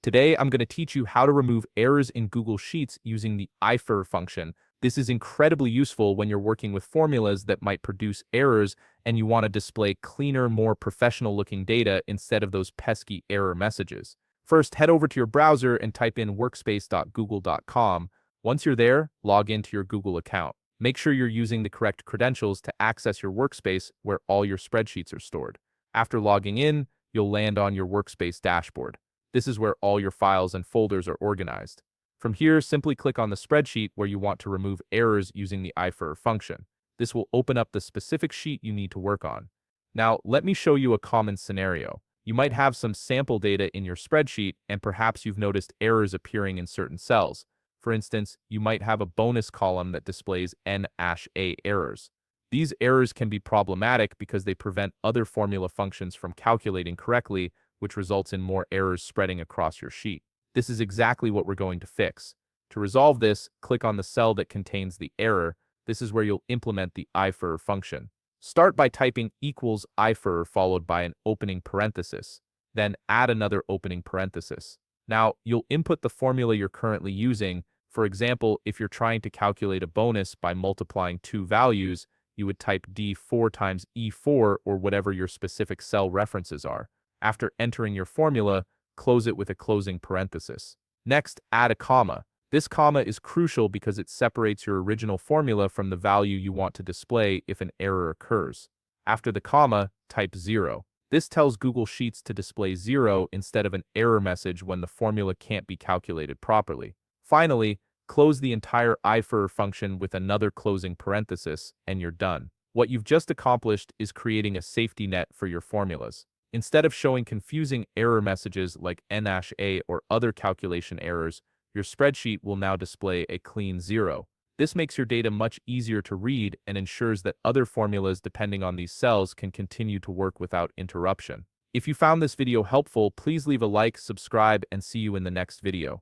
Today, I'm going to teach you how to remove errors in Google Sheets using the IFERROR function. This is incredibly useful when you're working with formulas that might produce errors and you want to display cleaner, more professional-looking data instead of those pesky error messages. First, head over to your browser and type in workspace.google.com. Once you're there, log into your Google account. Make sure you're using the correct credentials to access your workspace where all your spreadsheets are stored. After logging in, you'll land on your workspace dashboard. This is where all your files and folders are organized. From here, simply click on the spreadsheet where you want to remove errors using the IFERROR function. This will open up the specific sheet you need to work on. Now, let me show you a common scenario. You might have some sample data in your spreadsheet, and perhaps you've noticed errors appearing in certain cells. For instance, you might have a bonus column that displays N-A errors. These errors can be problematic because they prevent other formula functions from calculating correctly, which results in more errors spreading across your sheet. This is exactly what we're going to fix. To resolve this, click on the cell that contains the error. This is where you'll implement the IFERROR function. Start by typing equals IFERROR followed by an opening parenthesis. Then add another opening parenthesis. Now, you'll input the formula you're currently using. For example, if you're trying to calculate a bonus by multiplying two values, you would type D4 times E4 or whatever your specific cell references are. After entering your formula, close it with a closing parenthesis. Next, add a comma. This comma is crucial because it separates your original formula from the value you want to display if an error occurs. After the comma, type 0. This tells Google Sheets to display 0 instead of an error message when the formula can't be calculated properly. Finally, close the entire IFERROR function with another closing parenthesis, and you're done. What you've just accomplished is creating a safety net for your formulas. Instead of showing confusing error messages like N-A or other calculation errors, your spreadsheet will now display a clean 0. This makes your data much easier to read and ensures that other formulas depending on these cells can continue to work without interruption. If you found this video helpful, please leave a like, subscribe, and see you in the next video.